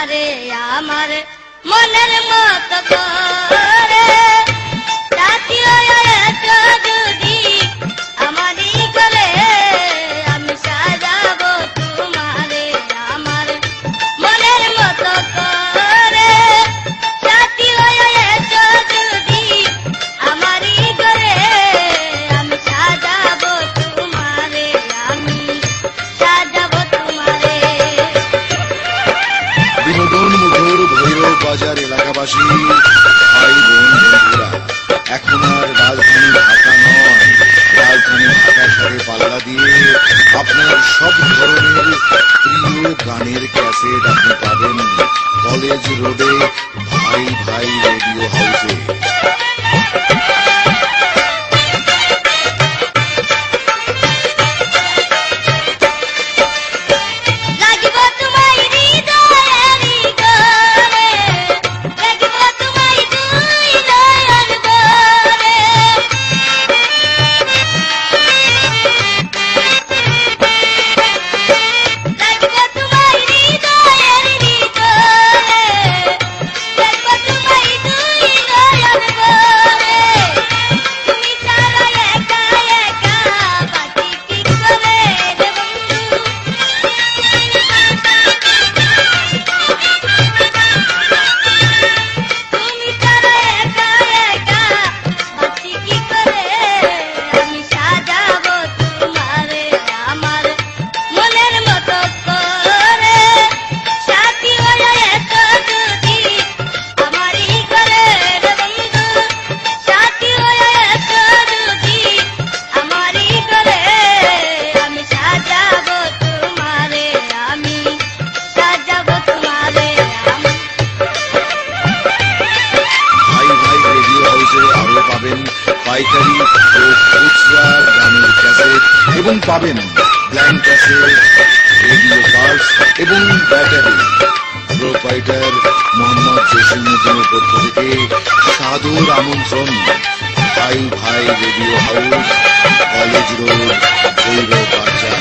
তোমারে আমার মনের মতো করে সাথী হয়ে এসো যদি আমারই করে আমি সাজাবো তোমারে আমার মনের মতো করে সাথী হয়ে এসো যদি আমারই করে আমি সাজাবো তোমারে আমি সাজাবো তোমারে। বিনোদন মুখর ভৈরব বাজার এলাকাবাসী ভাই বোন বন্ধুরা, এখন আর রাজধানী ঢাকা নয়, রাজধানী ঢাকার সাথে পাল্লা দিয়ে আপনার সব ধরনের প্রিয় গানের ক্যাসেট আপনি পাবেন কলেজ রোডে ভাই ভাই রেডিও হাউসে। পাইকারি ও খুচরা গানের ক্যাসেট এবং পাবেন ব্ল্যাঙ্ক ক্যাসেট, রেডিও কার্ডস এবং ব্যাটারি। প্রোপাইটার মোহাম্মদ জসিমউদ্দিনের পক্ষ থেকে সাদর আমন্ত্রণ। ভাই ভাই radio house, college road, Bhairab বাজার।